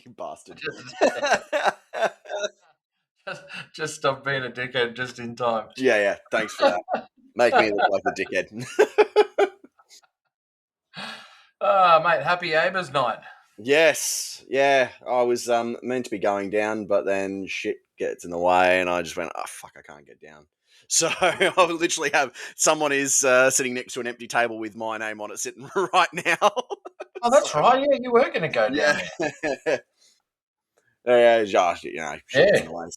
You bastard. Just stop being a dickhead just in time. Yeah. Thanks for that. Make me look like the dickhead. Mate, happy AIBAs night. Yes. Yeah. I was meant to be going down, but then shit gets in the way, and I just went, oh, fuck, I can't get down. So I literally have someone is sitting next to an empty table with my name on it sitting right now. Oh, that's right. Yeah, you were going to go down there. Yeah, Josh, shit gets in the way.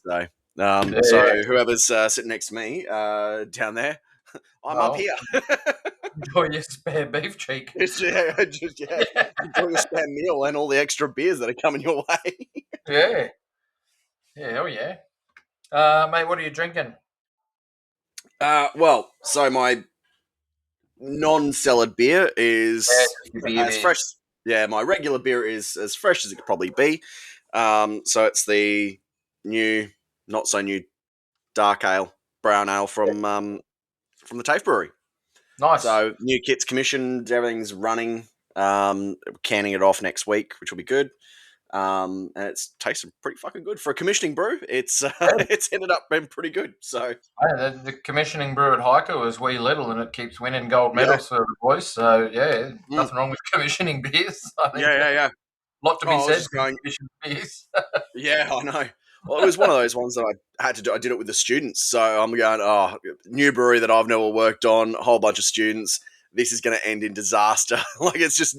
So whoever's sitting next to me down there, I'm up here. Enjoy your spare beef cheek. Enjoy your spare meal and all the extra beers that are coming your way. Yeah, hell yeah. Mate, what are you drinking? Well, so my non-cellared beer is as fresh. Yeah, my regular beer is as fresh as it could probably be. So it's the new, not so new, dark ale, brown ale from the TAFE Brewery. Nice. So new kit's commissioned, everything's running. Canning it off next week, which will be good. And it's tasted pretty fucking good for a commissioning brew. It's ended up being pretty good. So the commissioning brew at Hiker was wee little, and it keeps winning gold medals for the boys. So yeah, nothing wrong with commissioning beers. I think yeah. Lot to be said. Commissioning beers. Yeah, I know. Well, it was one of those ones that I had to do. I did it with the students. So I'm going, new brewery that I've never worked on, a whole bunch of students. This is going to end in disaster. Like it's just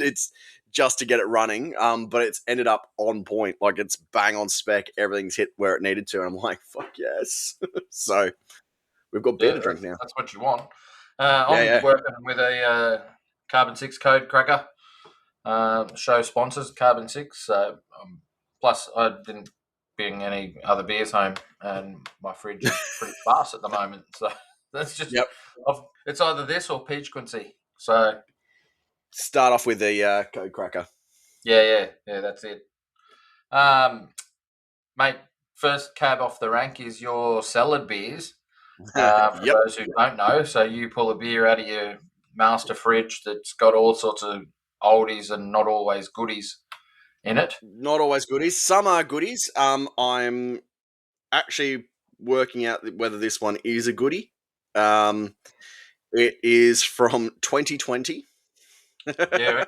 to get it running. But it's ended up on point. Like it's bang on spec. Everything's hit where it needed to. And I'm like, fuck yes. So we've got beer to drink now. That's what you want. I'm working with a Carbon 6 code cracker. Show sponsors Carbon 6. So plus I didn't bring any other beers home, and my fridge is pretty sparse at the moment. So that's just it's either this or peach Quincy. So start off with the code cracker. Yeah, that's it. Mate, first cab off the rank is your Cellared beers. For those who don't know, so you pull a beer out of your master fridge that's got all sorts of oldies and not always goodies in it. Not always goodies. Some are goodies. I'm actually working out whether this one is a goodie. It is from 2020. Yeah, okay.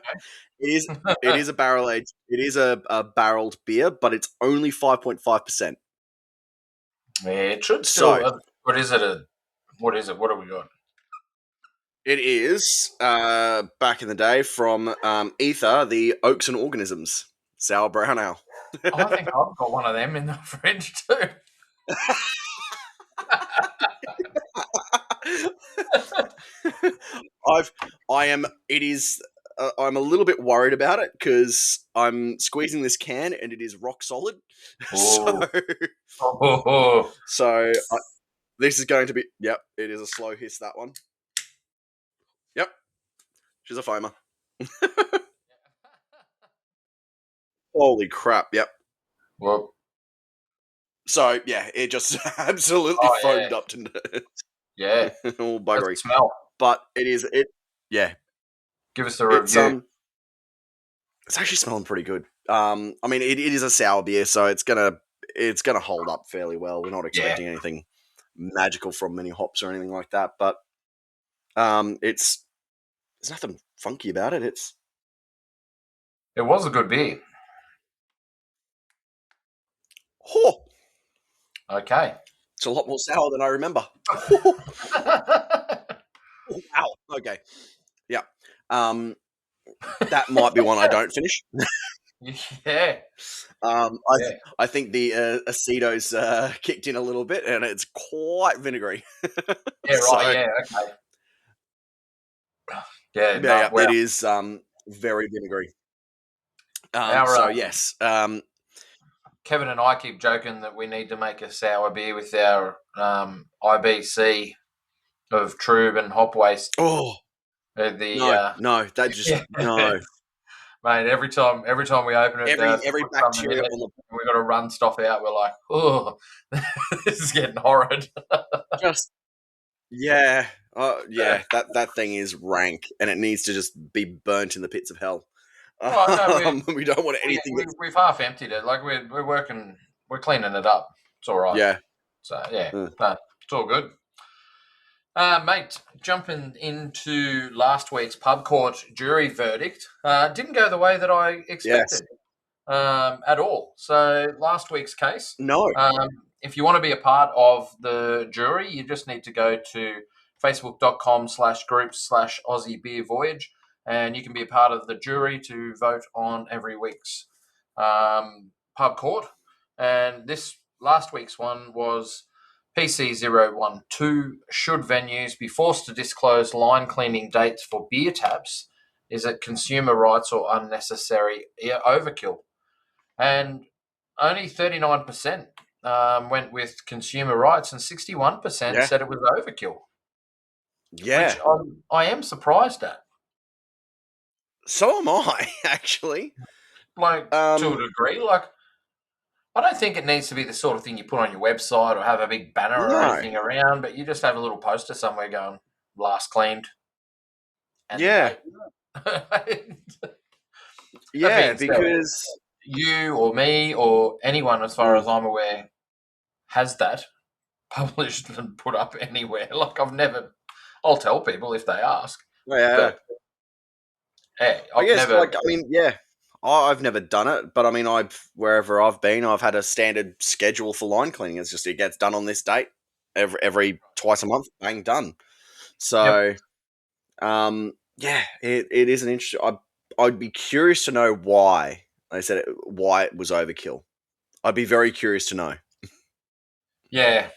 It is a barrel aged. It is a barreled beer, but it's only 5.5%. Yeah, it should still. So, what is it? What is it? What have we got? It is back in the day from Aether, the Oaks and Organisms sour brown ale. I think I've got one of them in the fridge too. I'm a little bit worried about it because I'm squeezing this can and it is rock solid. So this is going to be, it is a slow hiss, that one. Yep. She's a foamer. Holy crap, yep. Well, so yeah, it just absolutely foamed up to yeah. All buggery. Smell. But it give us a review. It's actually smelling pretty good. I mean, it is a sour beer, so it's gonna hold up fairly well. We're not expecting anything magical from many hops or anything like that, but there's nothing funky about it. It was a good beer. Oh, okay. It's a lot more sour than I remember. Wow. Okay. Yeah. That might be one I don't finish. Yeah. I think the acetos kicked in a little bit, and it's quite vinegary. Yeah. Right. Okay. Yeah. It is very vinegary. Yes. Kevin and I keep joking that we need to make a sour beer with our IBC of Trube and hop waste. Oh, no, that just no. Mate, every time we open it, every bacteria we've got to run stuff out. We're like, oh, this is getting horrid. That thing is rank, and it needs to just be burnt in the pits of hell. We don't want anything. We've half emptied it. Like we're working, we're cleaning it up. It's all right. Yeah. So yeah, it's all good. Mate, jumping into last week's pub court jury verdict, didn't go the way that I expected at all. So last week's case, no. If you want to be a part of the jury, you just need to go to facebook.com/groups/Aussie Beer Voyage, and you can be a part of the jury to vote on every week's pub court. And this last week's one was PC012. Should venues be forced to disclose line cleaning dates for beer taps? Is it consumer rights or unnecessary overkill? And only 39% went with consumer rights, and 61% said it was overkill. Yeah. Which I am surprised at. So am I, actually. Like, to a degree. Like, I don't think it needs to be the sort of thing you put on your website or have a big banner or anything around, but you just have a little poster somewhere going, last cleaned. Yeah. Yeah, because you or me or anyone, as far as I'm aware, has that published and put up anywhere. Like, I'll tell people if they ask. Yeah. But, I've never done it, but I mean, wherever I've been, I've had a standard schedule for line cleaning. It's just, it gets done on this date every twice a month, bang, done. So, it is an interesting. I'd be curious to know why they said why it was overkill. I'd be very curious to know. Yeah.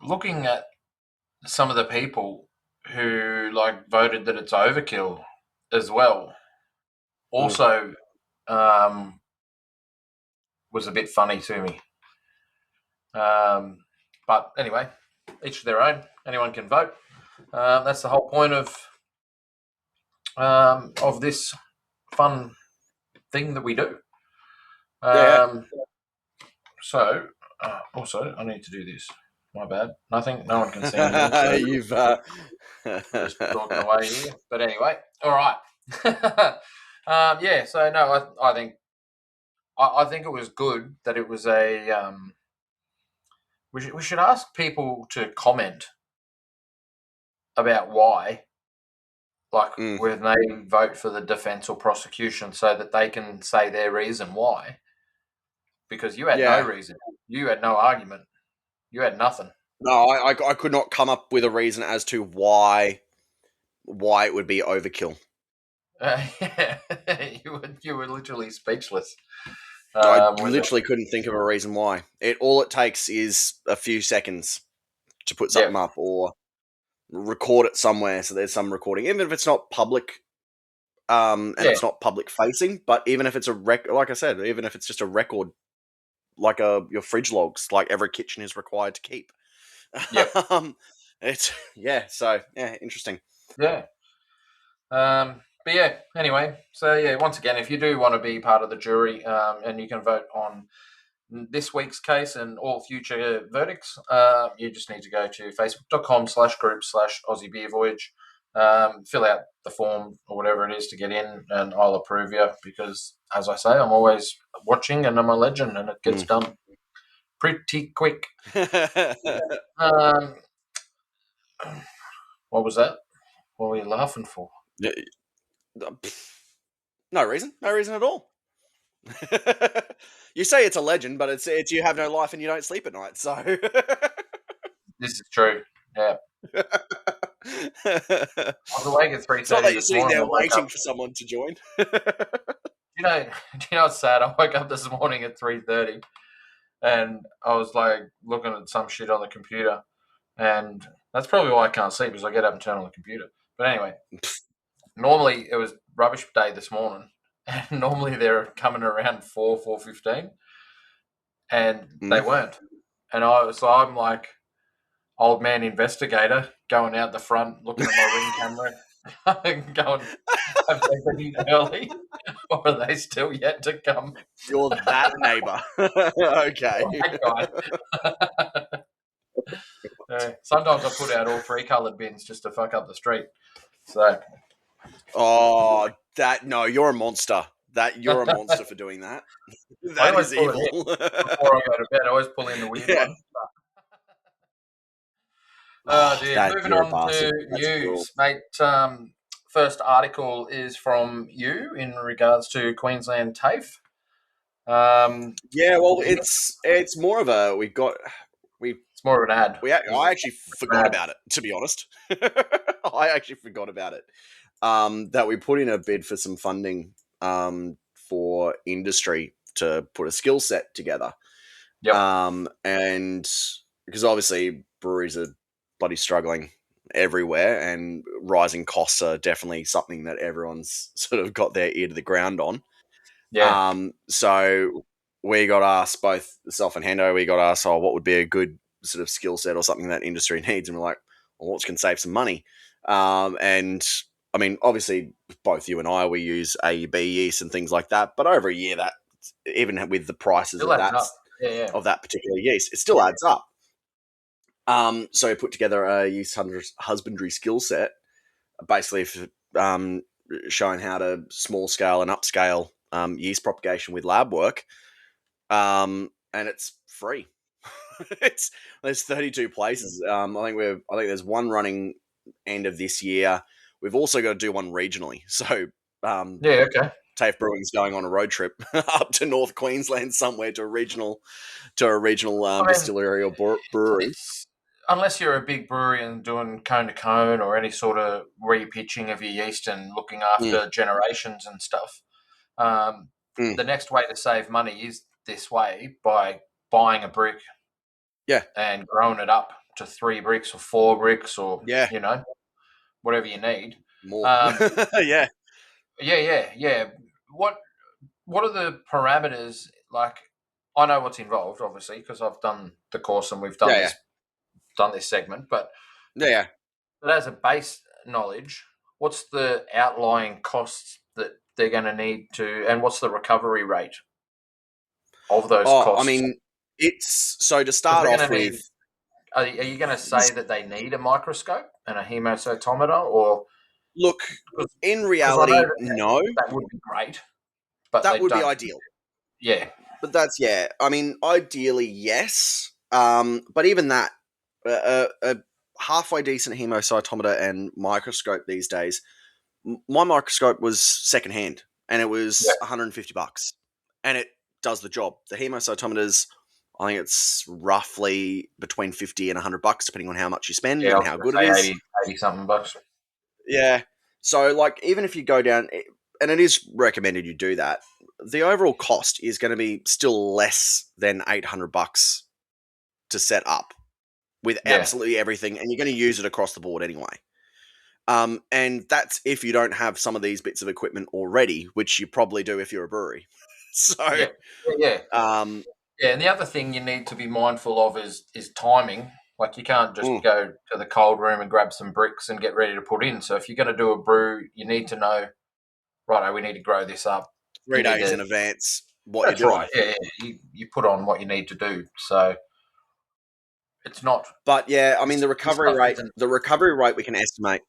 Looking at some of the people who voted that it's overkill as well, also was a bit funny to me. But anyway, each to their own. Anyone can vote. That's the whole point of this fun thing that we do. So, also, I need to do this. My bad. Nothing. No one can see me. So You've just talking away here. But anyway, all right. So no, I think it was good that it was a. We should ask people to comment about why, when they vote for the defence or prosecution, so that they can say their reason why. Because you had no reason, you had no argument, you had nothing. No, I could not come up with a reason as to why it would be overkill. You were literally speechless. I literally couldn't think of a reason why. All it takes is a few seconds to put something up or record it somewhere, so there's some recording, even if it's not public, and it's not public facing. But even if it's like I said, even if it's just a record, like your fridge logs, like every kitchen is required to keep. Interesting. But anyway, so once again, if you do want to be part of the jury, and you can vote on this week's case and all future verdicts, you just need to go to facebook.com/group/Aussie Beer Voyage, fill out the form or whatever it is to get in, and I'll approve you because, as I say, I'm always watching and I'm a legend, and it gets done pretty quick. What was that? What were you laughing for? No reason at all. You say it's a legend, but it's you have no life and you don't sleep at night. So this is true. Yeah. I was awake at 3:30. It's not that you're sitting there waiting for someone to join. Do you know what's sad? I woke up this morning at 3:30, and I was looking at some shit on the computer, and that's probably why I can't sleep, because I get up and turn on the computer. But anyway, normally it was rubbish day this morning, and normally they're coming around 4:15, and they weren't. And I'm like old man investigator going out the front, looking at my ring camera, going, have they been early, or are they still yet to come? You're that neighbour. Okay. That guy. Sometimes I put out all 3 coloured bins just to fuck up the street. So. Oh, you're a monster. You're a monster for doing that. I That always is pull it evil. in before I go to bed. I always pull in the weird one. Oh dear. Moving You're a on bastard. to That's news, cool. mate. First article is from you in regards to Queensland TAFE. Yeah, well, it's more of a it's more of an ad. I actually forgot about it, to be honest. I actually forgot about it. That we put in a bid for some funding for industry to put a skill set together. Yep. And because obviously breweries are bloody struggling everywhere, and rising costs are definitely something that everyone's sort of got their ear to the ground on. Yeah. So we got asked, both self and Hendo, we got asked, what would be a good sort of skill set or something that industry needs? And we're like, well, what's going to save some money? And I mean, obviously, both you and I, we use AIB yeast and things like that. But over a year, that even with the prices Still of adds that up. Yeah. of that particular yeast, it still adds up. So we put together a yeast husbandry skill set, basically for showing how to small scale and upscale yeast propagation with lab work, and it's free. There's 32 places. I think there's one running end of this year. We've also got to do one regionally. So Okay. TAFE Brewing's going on a road trip up to North Queensland somewhere to a regional distillery or brewery. Unless you're a big brewery and doing cone to cone or any sort of repitching of your yeast and looking after generations and stuff, the next way to save money is this way, by buying a brick, and growing it up to 3 bricks or 4 bricks or whatever you need. More. Yeah. What are the parameters? Like, I know what's involved, obviously, because I've done the course and we've done this segment, but as a base knowledge, what's the outlying costs that they're going to need to, and what's the recovery rate of those costs? I mean, it's so to start off with. Are you going to say that they need a microscope and a hemocytometer, or look? In reality, no. That would be great, but that would be ideal. Yeah, but I mean, ideally, yes. But even that, a halfway decent hemocytometer and microscope these days. My microscope was secondhand, and it was $150, and it does the job. The hemocytometers, I think it's roughly between $50 and $100, depending on how much you spend and how good it is. 80 something bucks. Yeah. So, like, even if you go down, and it is recommended you do that, the overall cost is going to be still less than $800 to set up with absolutely everything, and you're going to use it across the board anyway. And that's if you don't have some of these bits of equipment already, which you probably do if you're a brewery. So, and the other thing you need to be mindful of is timing. Like, you can't just go to the cold room and grab some bricks and get ready to put in. So if you're going to do a brew, you need to know, righto, we need to grow this up 3 days in advance. What you're doing. Right. Yeah. You put on what you need to do. So it's not. But yeah, I mean, the recovery rate we can estimate.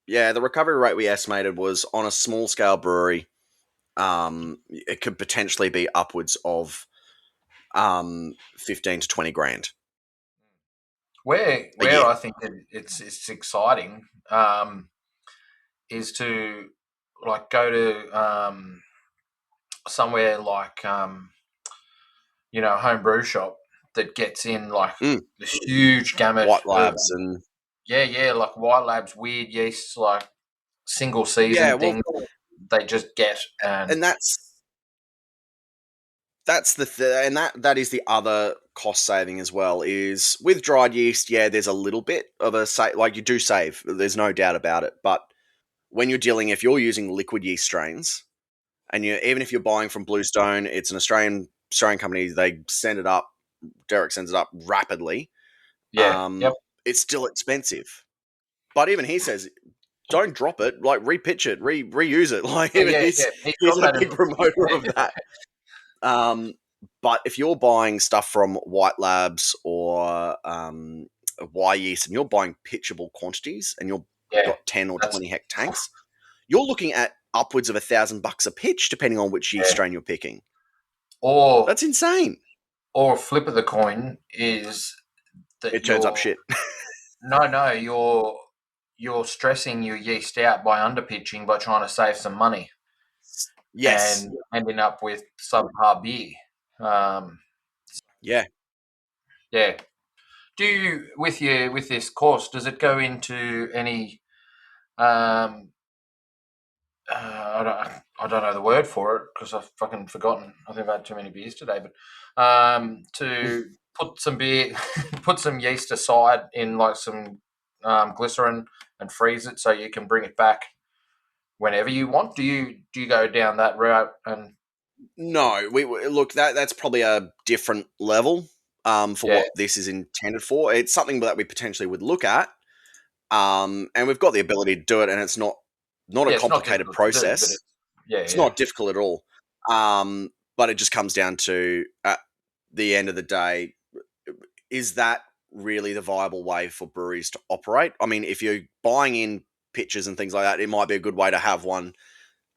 Yeah, the recovery rate we estimated was on a small scale brewery. It could potentially be upwards of 15 to 20 grand. Where I think that it's exciting is to, like, go to somewhere like a home brew shop that gets in like this huge gamut, White Labs and like White Labs, weird yeasts, like single season things they just get, and that's and that is the other cost saving as well. Is with dried yeast, there's a little bit of a like you do save. There's no doubt about it. But when you're if you're using liquid yeast strains, and even if you're buying from Bluestone, it's an Australian company. They send it up. Derek sends it up rapidly. It's still expensive. But even he says, don't drop it. Like, repitch it, reuse it. Like, he's a big promoter of that. But if you're buying stuff from White Labs or Y yeast and you're buying pitchable quantities and you've got 10 or 20 hect tanks, you're looking at upwards of $1,000 a pitch, depending on which yeast strain you're picking. Or that's insane. Or a flip of the coin is that it turns up shit. No, you're stressing your yeast out by underpitching by trying to save some money. Yes. And ending up with subpar beer. Yeah. Do you, with this course, does it go into any I don't know the word for it because I've fucking forgotten. I think I've had too many beers today. But to put some put some yeast aside in like some glycerin and freeze it so you can bring it back whenever you want. Do you go down that route? And no, we look that's probably a different level for what this is intended for. It's something that we potentially would look at, and we've got the ability to do it, and it's not a complicated process. It's not difficult at all. But it just comes down to, at the end of the day, is that really the viable way for breweries to operate? I mean, if you're buying in pitchers and things like that, it might be a good way to have a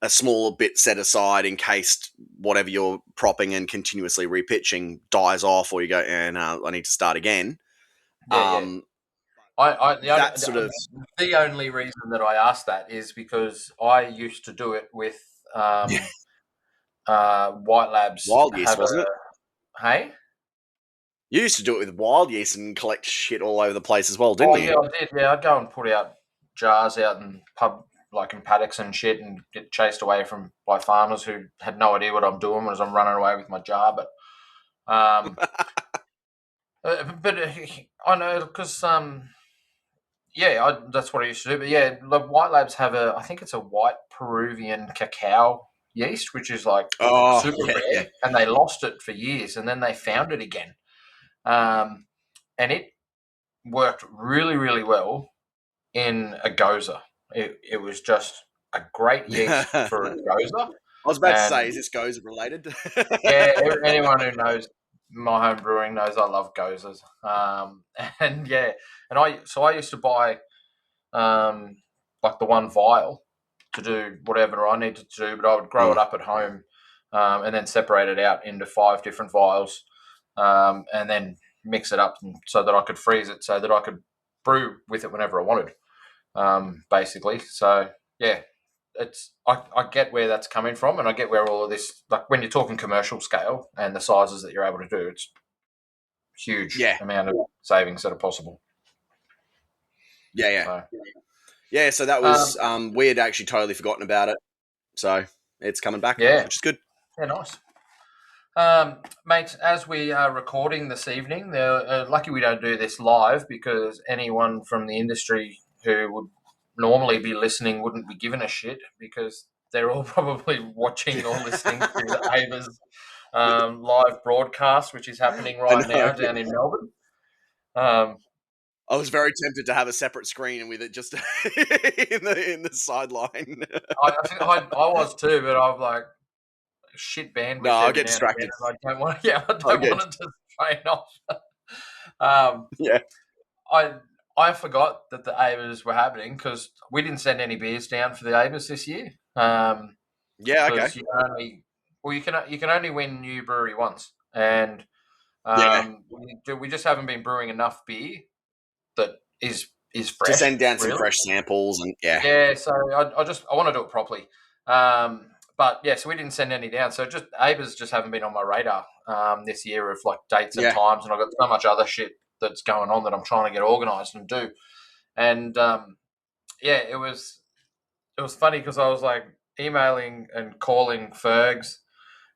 small bit set aside in case whatever you're propping and continuously repitching dies off, or you go, no, I need to start again. The only reason that I asked that is because I used to do it with White Labs. Wild yeast, wasn't it? Hey? You used to do it with wild yeast and collect shit all over the place as well, didn't you? Yeah, I did. Yeah, I'd go and put out jars out in in paddocks and shit, and get chased away by farmers who had no idea what I'm doing as I'm running away with my jar. But, I know because that's what I used to do. But yeah, the White Labs have I think it's a white Peruvian cacao yeast, which is like super rare, and they lost it for years, and then they found it again, and it worked really, really well in a goza. It was just a great yeast for a goza. I was about to say, is this goza related? Anyone who knows my home brewing knows I love gozas. I used to buy like the one vial to do whatever I needed to do, but I would grow it up at home and then separate it out into 5 different vials and then mix it up so that I could freeze it so that I could brew with it whenever I wanted, basically. So, yeah, I get where that's coming from, and I get where all of this, like when you're talking commercial scale and the sizes that you're able to do, it's huge amount of savings that are possible. So that was we had actually totally forgotten about it, so it's coming back, which is good. Nice. Mate, as we are recording this evening, lucky we don't do this live because anyone from the industry who would normally be listening wouldn't be giving a shit because they're all probably watching or listening to the AIBAs live broadcast, which is happening right now down in Melbourne. I was very tempted to have a separate screen with it just in the sideline. I was too, but I'm like, shit bandwidth. No, I'll get distracted. I don't want it to strain off. I forgot that the AIBAs were happening because we didn't send any beers down for the AIBAs this year. You can only win New Brewery once, and we just haven't been brewing enough beer that is fresh to send down some fresh samples and So I want to do it properly. So we didn't send any down. So AIBAs just haven't been on my radar this year of like dates and times, and I've got so much other shit that's going on that I'm trying to get organised and do. And it was funny because I was like emailing and calling Fergs,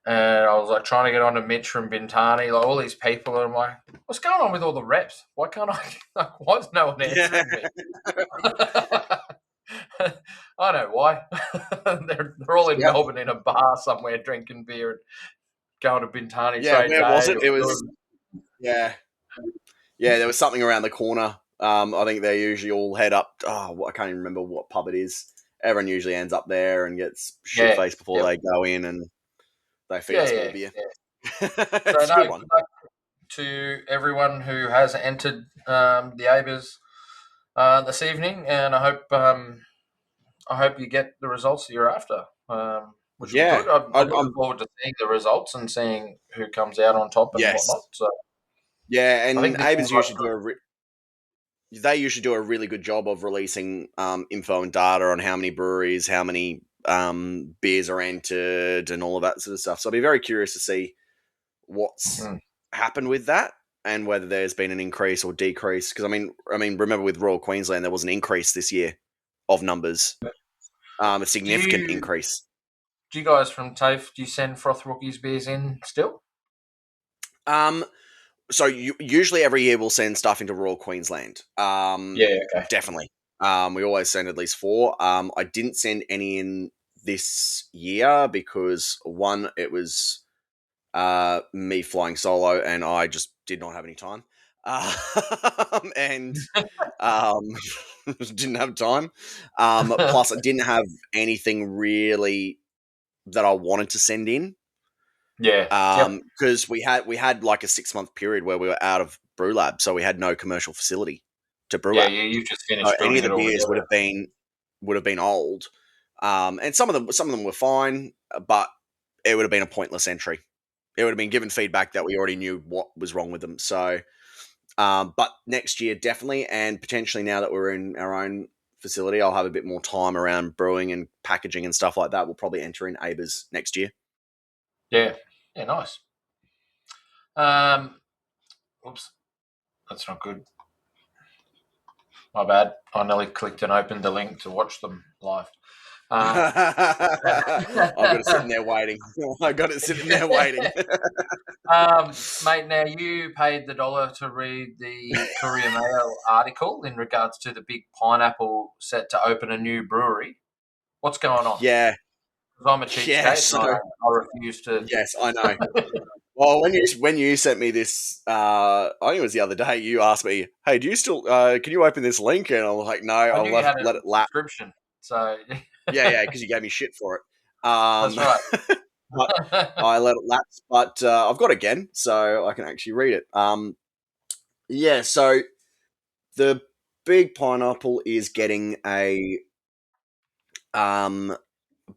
and I was like trying to get on to Mitch from Bintani, like all these people, and I'm like, what's going on with all the reps? Why can't I? Why is no one answering me? I know why. they're all in Melbourne in a bar somewhere drinking beer and going to Bintani. Where was it? It was there was something around the corner. I think they usually all head up. I can't even remember what pub it is. Everyone usually ends up there and gets shit faced before they go in, and they feed us more beer. It's a good one. to everyone who has entered the AIBAs this evening, and I hope you get the results that you're after, which will be good. I'm looking forward to seeing the results and seeing who comes out on top and whatnot. So, and AIBAs usually do a really good job of releasing info and data on how many breweries, how many beers are entered, and all of that sort of stuff. So I'll be very curious to see what's happened with that and whether there's been an increase or decrease. Because I mean, remember with Royal Queensland, there was an increase this year of numbers, a significant increase. Do you guys from TAFE, do you send Froth Rookies beers in still? So usually every year we'll send stuff into Royal Queensland. Okay. Definitely. We always send at least 4. I didn't send any in this year because one, it was me flying solo and I just did not have any time. And didn't have time. Plus, I didn't have anything really that I wanted to send in. Yeah. Because we had like a 6-month period where we were out of brew lab, so we had no commercial facility to brew at. Yeah, you just finished. Any of the beers would have been old, and some of them were fine, but it would have been a pointless entry. It would have been given feedback that we already knew what was wrong with them. So, but next year definitely, and potentially now that we're in our own facility, I'll have a bit more time around brewing and packaging and stuff like that. We'll probably enter in AIBAs next year. Yeah, nice. Oops, that's not good. My bad. I nearly clicked and opened the link to watch them live. I've got it sitting there waiting. Mate, now you paid the $1 to read the Courier Mail article in regards to the big pineapple set to open a new brewery. What's going on? Yeah. Because I'm a cheapskate and I refuse to. Yes, I know. Well, when you sent me this, I think it was the other day, you asked me, hey, do you still, can you open this link? And I was like, no, I'll let it lapse. Subscription, so... yeah, because you gave me shit for it. That's right. But I let it lapse, but I've got it again, so I can actually read it. Yeah, so the big pineapple is getting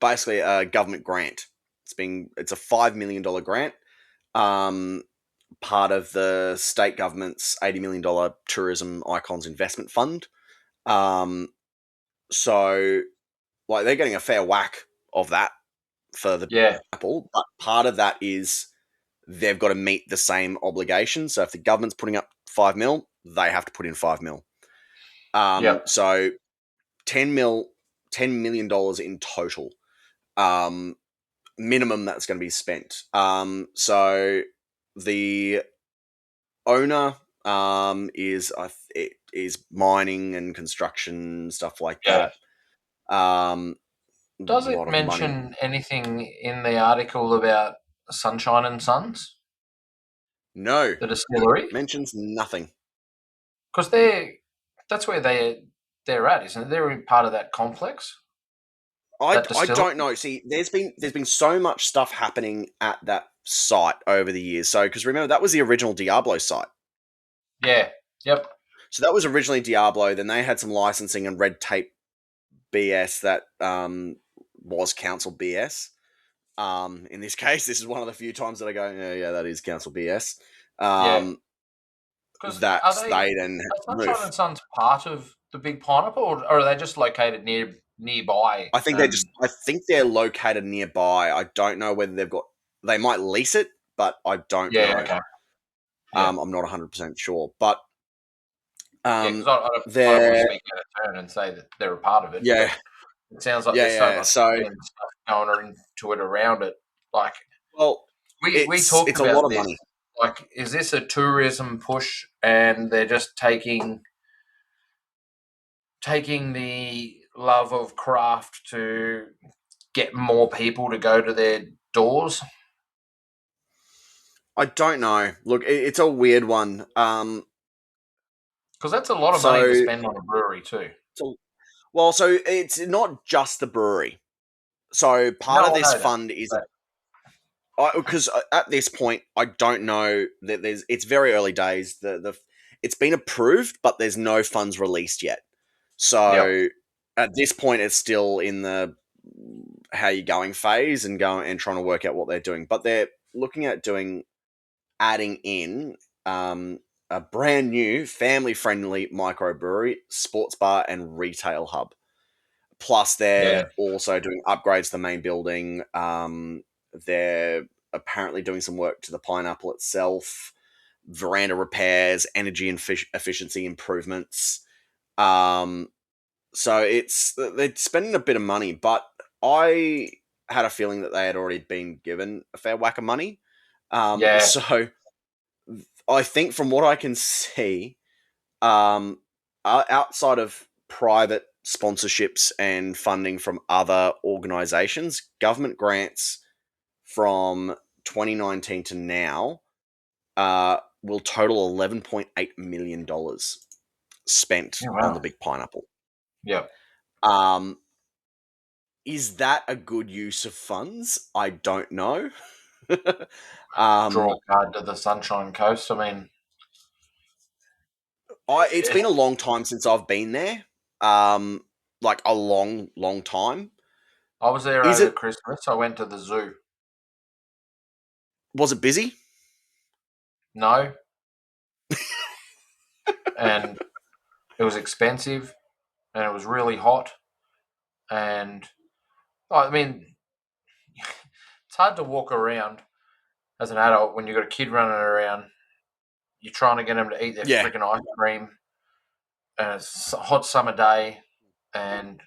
basically a government grant. It's a $5 million grant, part of the state government's $80 million tourism icons investment fund. So like they're getting a fair whack of that for the apple, but part of that is they've got to meet the same obligation. So if the government's putting up $5 million, they have to put in $5 million. So $10 million in total. Minimum that's going to be spent. So the owner is mining and construction, stuff like that. Does it mention anything in the article about Sunshine and Sons? No. The distillery? Mentions nothing. Because that's where they're at, isn't it? They're part of that complex. I don't know. See, there's been so much stuff happening at that site over the years. So, because remember, that was the original Diablo site. Yeah. Yep. So that was originally Diablo. Then they had some licensing and red tape BS that was council BS. In this case, this is one of the few times that I go, yeah, that is council BS. Because that they then had to move. Sunshine and Sons part of the big pineapple, or are they just located nearby? I think they're located nearby. I don't know whether they might lease it, but I don't know. Okay. I'm not 100% sure, but I don't want to speak out of turn and say that they're a part of it. Yeah, it sounds like there's so much stuff going into it around it. Like, well, we talked about a lot of this. money. Like, is this a tourism push, and they're just taking the love of craft to get more people to go to their doors? I don't know. Look, it's a weird one. Because that's a lot of money to spend on a brewery too. So it's not just the brewery. So part of this fund is Because at this point, I don't know that it's very early days. It's been approved, but there's no funds released yet. Yep. So at this point, it's still in the how you going phase and going and trying to work out what they're doing. But they're looking at adding in a brand new family friendly microbrewery, sports bar, and retail hub. Plus, they're Yeah. also doing upgrades to the main building. They're apparently doing some work to the pineapple itself, veranda repairs, energy and efficiency improvements. So they're spending a bit of money, but I had a feeling that they had already been given a fair whack of money. Yeah. So I think from what I can see, um, outside of private sponsorships and funding from other organizations, government grants from 2019 to now will total $11.8 million spent Yeah. on the Wow. big pineapple. Yep. Um, is that a good use of funds? I don't know. Draw um, a card to the Sunshine Coast. I mean, it's been a long time since I've been there. Like a long, long time. I was there Is over it? Christmas. I went to the zoo. Was it busy? No, and it was expensive, and it was really hot. And I mean, it's hard to walk around as an adult when you've got a kid running around. You're trying to get them to eat their Yeah, freaking ice cream, and it's a hot summer day, and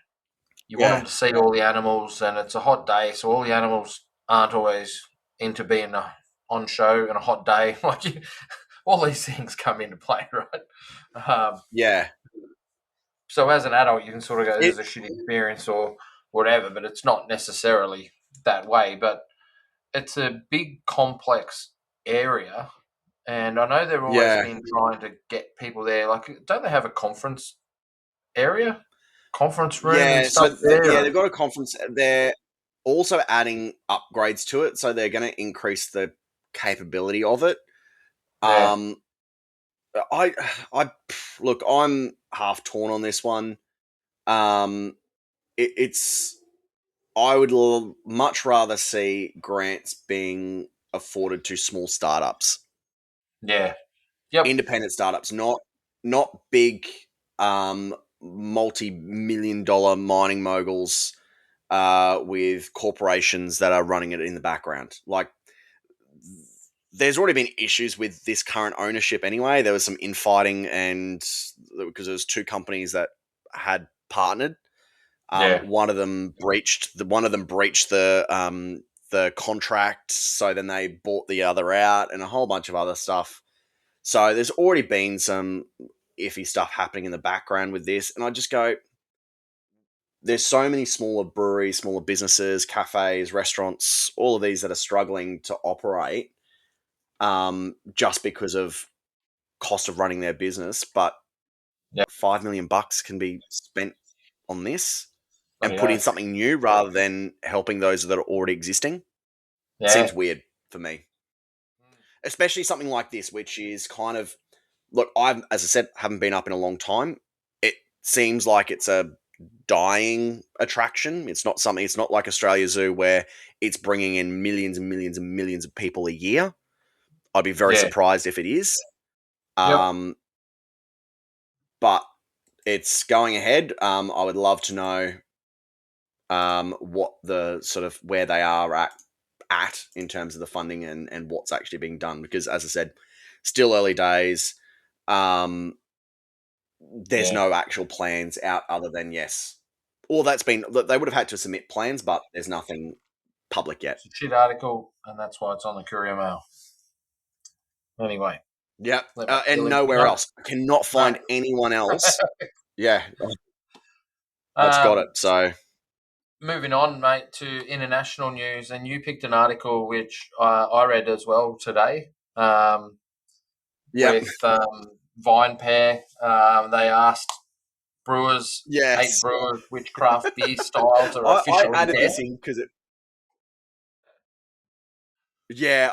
you want yeah, them to see all the animals, and it's a hot day, so all the animals aren't always into being on show on a hot day. All these things come into play, right? yeah. So as an adult, you can sort of go, "This It, is a shitty experience" or whatever, but it's not necessarily that way. But it's a big, complex area, and I know they've always yeah, been trying to get people there. Like, don't they have a conference area, conference room, and yeah. stuff So there? yeah, they've got a conference. They're also adding upgrades to it, so they're going to increase the capability of it. Yeah, Um, I, I look. I'm half torn on this one. Um, it's. I would much rather see grants being afforded to small startups, yeah, yep, independent startups, not big multi-million dollar mining moguls with corporations that are running it in the background. Like, there's already been issues with this current ownership anyway. There was some infighting, and because there was two companies that had partnered. yeah, One of them breached the contract, so then they bought the other out, and a whole bunch of other stuff. So there's already been some iffy stuff happening in the background with this, and I just go, there's so many smaller breweries, smaller businesses, cafes, restaurants, all of these that are struggling to operate, just because of cost of running their business. But yeah. $5 million can be spent on this and Bloody put in oath. something new rather than helping those that are already existing. Seems Yeah, weird for me, especially something like this, which is kind of, look. As I said, haven't been up in a long time. It seems like it's a dying attraction. It's not something. It's not like Australia Zoo where it's bringing in millions and millions and millions of people a year. I'd be very yeah, surprised if it is. yep. Um, but it's going ahead. I would love to know what the sort of where they are at in terms of the funding and what's actually being done. Because as I said, still early days. Um, there's Yeah. no actual plans out other than yes. Or that's been they would have had to submit plans, but there's nothing public yet. It's a shit article, and that's why it's on the Courier Mail. Anyway, Yep. let my And feelings be nowhere known. else. I cannot No. find anyone else. Yeah, that's got Um, it. So moving on, mate, to international news, and you picked an article which I read as well today. yep. With Vine Pair, they asked brewers, eight Yes. brewers, which craft beer styles are I officially added dead. this in because it Yeah,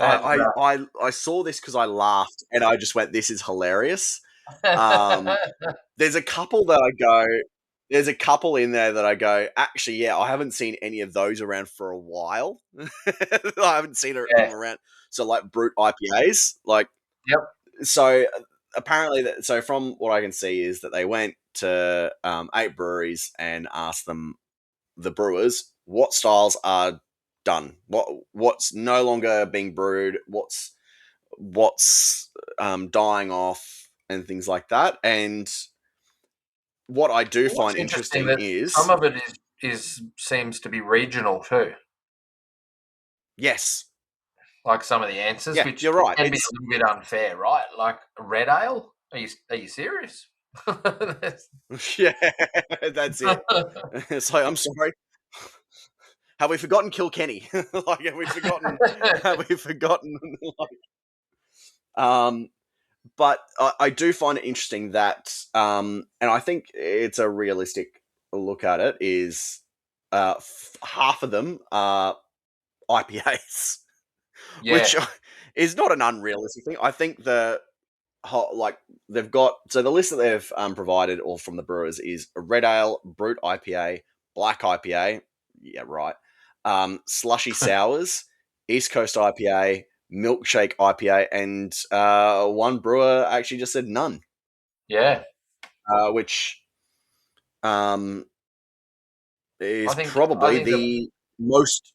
I saw this because I laughed and I just went, "This is hilarious." Um, there's a couple that I go. There's a couple in there that I go. Actually, yeah, I haven't seen any of those around for a while. I haven't seen them around. So like brute IPAs, like Yep. so apparently, so from what I can see is that they went to 8 breweries and asked them, the brewers, what styles are done, what's no longer being brewed, what's dying off, and things like that. And what I do Well, what's find interesting interesting that some is, of it is seems to be regional too. yes, Like some of the answers, yeah, which you're right. can be It's a little bit unfair, right? Like red ale. Are you serious? yeah, that's it. It's like, I'm sorry. Have we forgotten Kilkenny? Like, have we forgotten? Have we forgotten? um, but I do find it interesting that, and I think it's a realistic look at it, is half of them are IPAs, Yeah, which is not an unrealistic thing. I think like they've got, so the list that they've provided, or from the brewers, is a red ale, brute IPA, black IPA, yeah, right, slushy sours, East Coast IPA, milkshake IPA, and one brewer actually just said none, yeah. which um, I is think I probably think the the most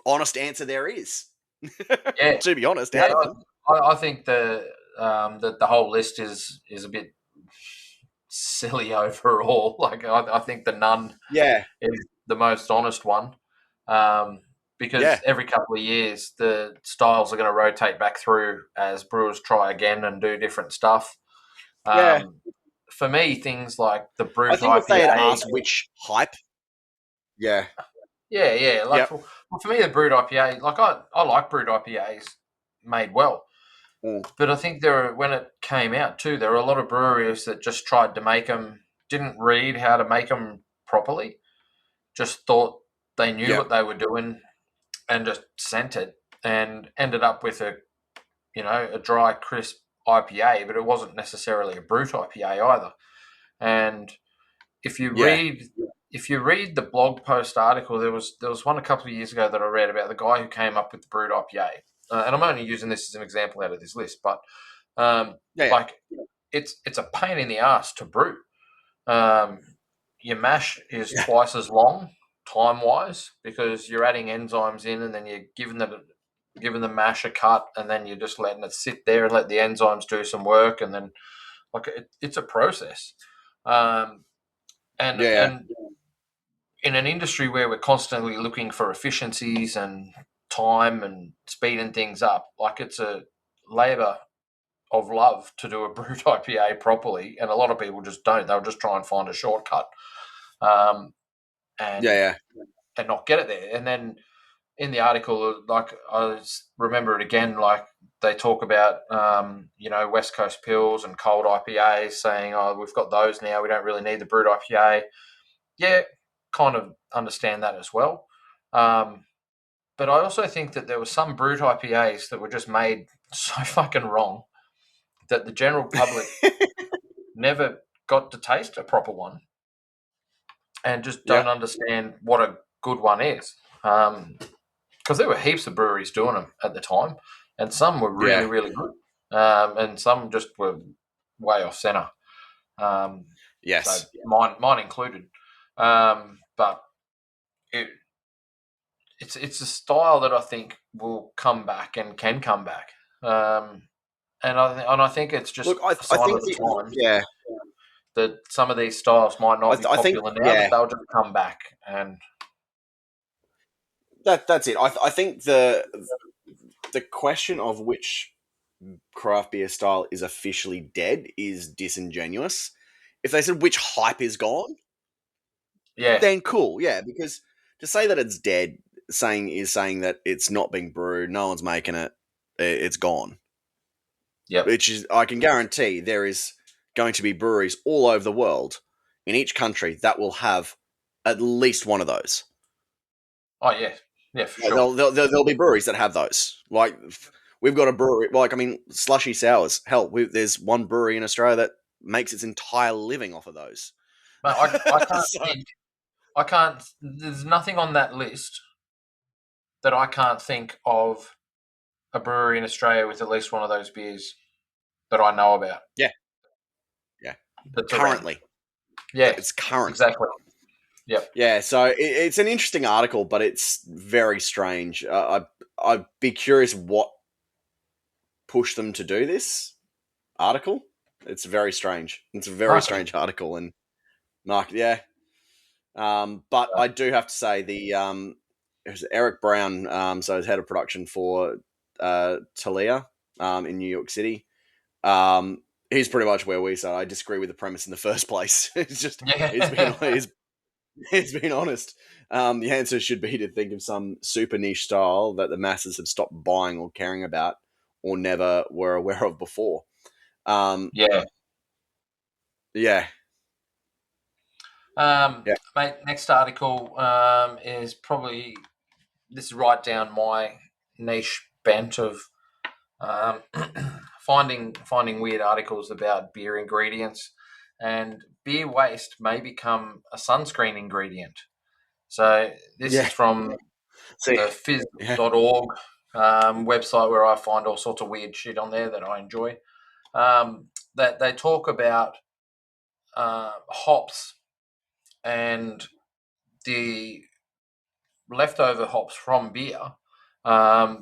honest answer there is. yeah To be honest, yeah out of them. I think the whole list is a bit silly overall. Like I think the none Yeah, is the most honest one, um, because yeah, every couple of years the styles are going to rotate back through as brewers try again and do different stuff. yeah. Um, for me, things like the I brute think if they had IPA, asked which hype, yeah, yeah. Like yep. for me, the brute IPA, like I like brute IPAs made well. Mm. But I think when it came out too, there were a lot of breweries that just tried to make them, didn't read how to make them properly, just thought they knew Yep. what they were doing and just sent it and ended up with a dry, crisp IPA, but it wasn't necessarily a brute IPA either. And if you Yeah. read if you read the blog post article, there was one a couple of years ago that I read about the guy who came up with the brewed IPA, and I'm only using this as an example out of this list, but Yeah. Yeah. like it's a pain in the ass to brew. Um, your mash is Yeah. twice as long time wise because you're adding enzymes in, and then you're giving the mash a cut, and then you're just letting it sit there and let the enzymes do some work, and then like it's a process. Um, and Yeah. and in an industry where we're constantly looking for efficiencies and time and speeding things up, like it's a labor of love to do a brute IPA properly, and a lot of people just don't. They'll just try and find a shortcut, um, and Yeah. and not get it there. And then in the article, like remember it again, like they talk about West Coast pills and cold IPAs, saying, "Oh, we've got those now. We don't really need the brute IPA." Yeah, kind of understand that as well. But I also think that there were some brute IPAs that were just made so fucking wrong that the general public never got to taste a proper one and just Yeah. don't understand what a good one is. Because there were heaps of breweries doing them at the time, and some were really, Yeah. really good, and some just were way off center. So Yes. mine included. But it, it's a style that I think will come back and can come back. And I think it's just Look, I a I sign of think the times yeah. that some of these styles might not be I think popular now, but yeah. they'll just come back. And That's it. I think the question of which craft beer style is officially dead is disingenuous. If they said which hype is gone, yeah, then cool, yeah. Because to say that it's dead, saying that it's not being brewed, no one's making it, it's gone. yep, Which is, I can guarantee there is going to be breweries all over the world, in each country, that will have at least one of those. oh yeah, Yeah, for Like, sure. there'll be breweries that have those. Like, we've got a brewery. Like, I mean, slushy sours. Hell, there's one brewery in Australia that makes its entire living off of those. But I can't So, think. I can't. There's nothing on that list that I can't think of a brewery in Australia with at least one of those beers that I know about. yeah, yeah. That's around. Currently, Yeah, it's current. exactly. Yep. Yeah, so it's an interesting article, but it's very strange. I'd be curious what pushed them to do this article. It's very strange. It's a very Marketing. strange article, and Mark, yeah. But I do have to say it was Eric Brown, so he's head of production for Talia in New York City. He's pretty much where we say I disagree with the premise in the first place. It's just Yeah. he's been honest. The answer should be to think of some super niche style that the masses have stopped buying or caring about or never were aware of before. Yeah. Yeah. Yeah. Mate, next article is probably this is right down my niche bent of um, finding weird articles about beer ingredients, and beer waste may become a sunscreen ingredient. So this Yeah. is from See. the Yeah. fizz.org website, where I find all sorts of weird shit on there that I enjoy. That they talk about hops and the leftover hops from beer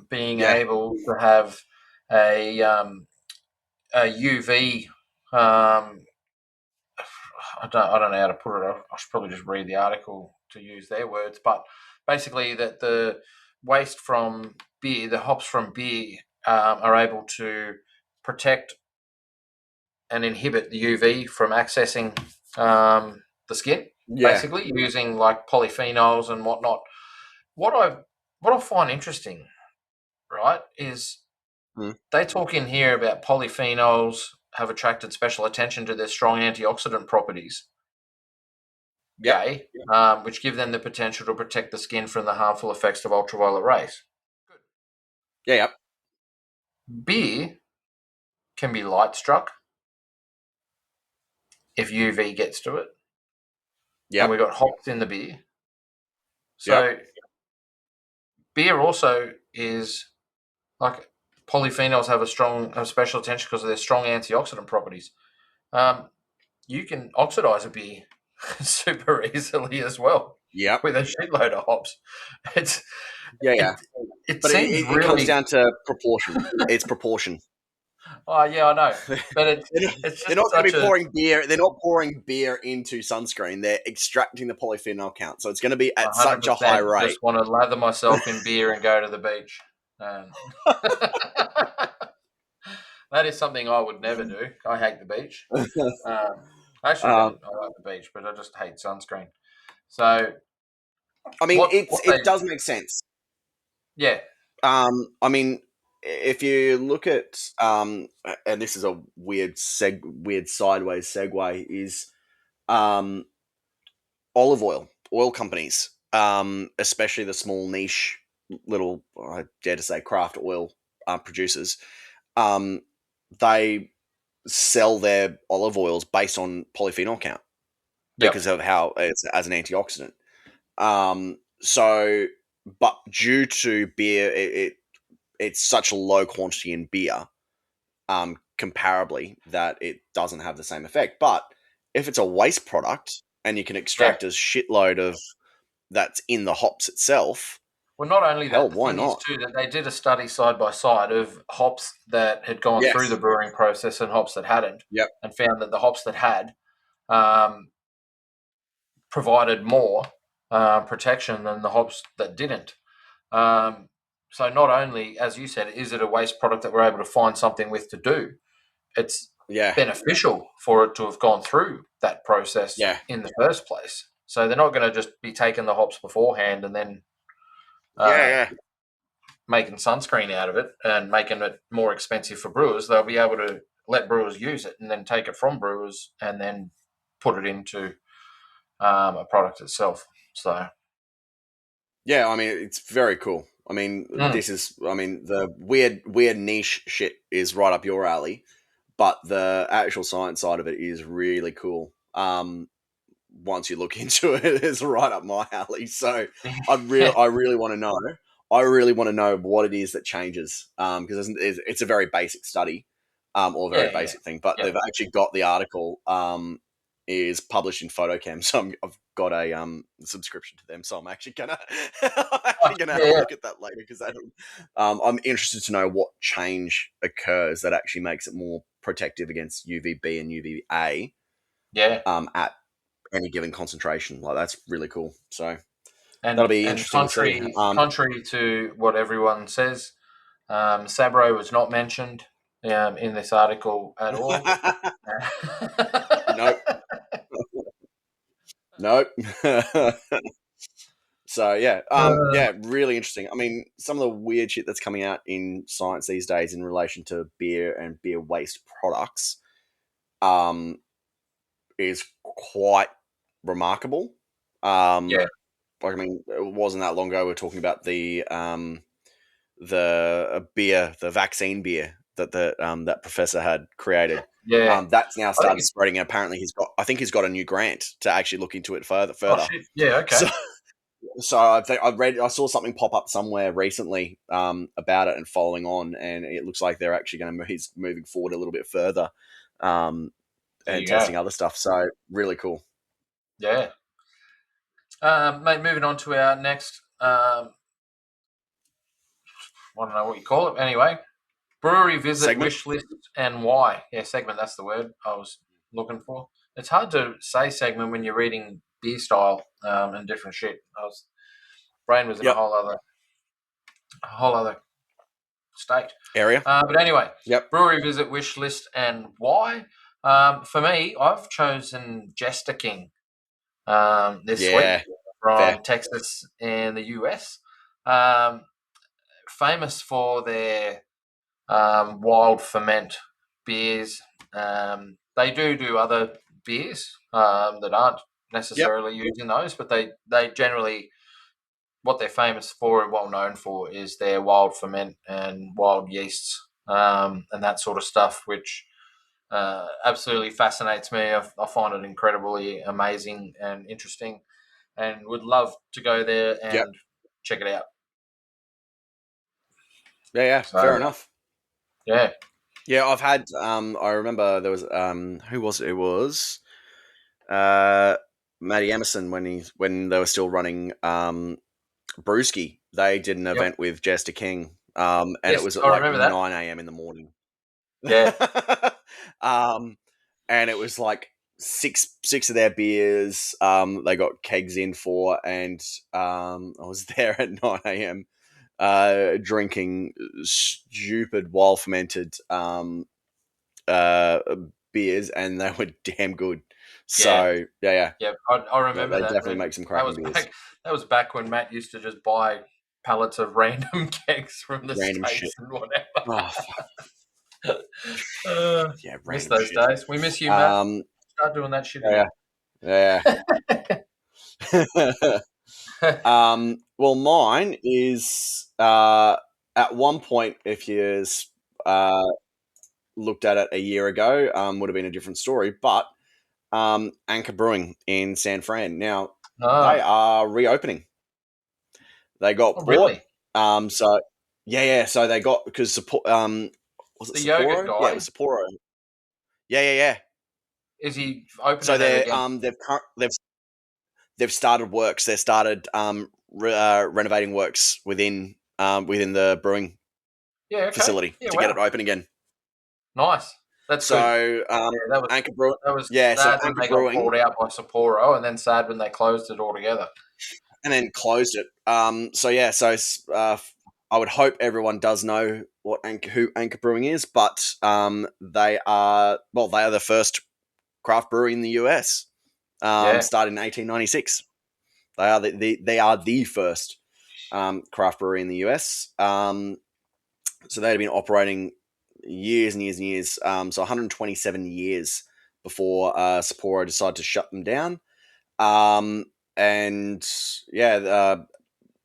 being Yeah. able to have a UV. I don't know how to put it. I should probably just read the article to use their words, but basically that the waste from beer, the hops from beer, are able to protect and inhibit the UV from accessing the skin, Yeah. basically using like polyphenols and whatnot. What I what I find interesting, right, is Mm. they talk in here about polyphenols have attracted special attention to their strong antioxidant properties. Yep. Okay, which give them the potential to protect the skin from the harmful effects of ultraviolet rays. Yeah. Yep. Beer can be light struck if UV gets to it, and Yep. we've got hops in the beer. Yep. So beer also is like polyphenols have special attention because of their strong antioxidant properties. Um, you can oxidize a beer super easily as well Yep. with a shitload of hops. It's Yeah. it Yeah. it But seems it comes really. down to proportion. It's proportion. Oh yeah, I know, but it's They're just not going to such be a pouring beer. They're not pouring beer into sunscreen. They're extracting the polyphenol count. So it's going to be at such a high 100%. rate. Just want to lather myself in beer and go to the beach. That is something I would never do. I hate the beach. I actually Um, don't. I like the beach, but I just hate sunscreen. So I mean, what they it does make sense. yeah I mean, if you look at and this is a weird sideways segue, is um, olive oil companies, especially the small niche little, I dare to say, craft oil producers, um, they sell their olive oils based on polyphenol count because yep of how it's as an antioxidant. So, but due to beer, it's such a low quantity in beer, comparably, that it doesn't have the same effect. But if it's a waste product and you can yeah. extract a shitload of that's in the hops itself, Well, not only hell, that, the why thing is not? too that they did a study side by side of hops that had gone through the Yes. brewing process and hops that hadn't, Yep. and found that the hops that had um, provided more protection than the hops that didn't. Um, so not only, as you said, is it a waste product that we're able to find something with to do, it's Yeah. beneficial for it to have gone through that process Yeah. in the first place. So they're not going to just be taking the hops beforehand and then Yeah. uh, Yeah. making sunscreen out of it and making it more expensive for brewers. They'll be able to let brewers use it and then take it from brewers and then put it into a product itself. So Yeah, I mean, it's very cool. I mean, the weird niche shit is right up your alley, but the actual science side of it is really cool. Once you look into it, it's right up my alley. So I really want to know. I really want to know what it is that changes, because it's a very basic study, or a very Yeah, basic thing. But yeah. they've actually got the article, is published in Photochem, so I've got a subscription to them. So I'm actually gonna Oh, have a yeah, look at that later, because I'm interested to know what change occurs that actually makes it more protective against UVB and UVA, yeah. at any given concentration. Like, that's really cool. So that'll And be and interesting to see. contrary to what everyone says, Sabro was not mentioned in this article at all. Nope. Nope. So yeah, really interesting. I mean, some of the weird shit that's coming out in science these days in relation to beer and beer waste products, um, is quite remarkable. Yeah, Like, I mean, it wasn't that long ago we were talking about the beer, the vaccine beer that professor had created. yeah. That's now I think started spreading. And apparently, I think he's got a new grant to actually look into it further. oh shit. Yeah, okay. So, I saw something pop up somewhere recently, about it and following on, and it looks like they're actually going to he's moving forward a little bit further, There and you go. testing other stuff. So really cool. Yeah. Mate, moving on to our next, I don't know what you call it. Anyway, brewery visit Segment. wish list and why. Yeah, segment. That's the word I was looking for. It's hard to say segment when you're reading beer style and different shit. Brain was in Yep. a whole other state. Area. But anyway, Yep. brewery visit wish list and why. For me, I've chosen Jester King this week Yeah. Fair. from Texas and the US. Um, Famous for their wild ferment beers. They do other beers that aren't Yep. necessarily using those, but they generally what they're famous for and well known for is their wild ferment and wild yeasts and that sort of stuff, which absolutely fascinates me. I find it incredibly amazing and interesting, and would love to go there Yep. and check it out. Yeah. Yeah. So Fair enough. yeah, Yeah, I've had. I remember there was. Who was it? It was. Uh, Matty Emerson, when they were still running Brewski. They did an yep, event with Jester King. And it yes, was at I like remember that. 9 a.m. in the morning. Yeah, um, and it was like six of their beers. They got kegs in for, and I was there at 9 a.m. Drinking stupid wild fermented uh, beers, and they were damn good. yeah, So yeah, yeah. I remember they that. definitely make some That cracking was beers. back. That was back when Matt used to just buy pallets of random kegs from the Random shit. states and whatever. Oh, fuck. Yeah, Miss random those shit. days. We miss you, Matt. Um, Start doing that shit yeah, again. yeah. Well, mine is, at one point, if you uh, looked at it a year ago, would have been a different story. But Anchor Brewing in San Fran now, they Ah, are reopening. They got oh, bought. really? So yeah. So they got, because support. Was it The yogurt Sapporo? Yeah, it guy, was Sapporo. Yeah. is he opening So it again? they've started works. They started renovating works within the brewing Yeah, okay. facility Yeah, to get wow. it open again. Nice. That's good. So Yeah, that was Anchor Brew, that was yeah. So sad when Anchor they got Brewing, bought out by Sapporo, and then sad when they closed it altogether. and then closed it. So yeah. So I would hope everyone does know who Anchor Brewing is, but they are the first craft brewery in the US. Yeah, Started in 1896. They are the first craft brewery in the US. So they had been operating years and years and years. So 127 years before Sapporo decided to shut them down. And yeah,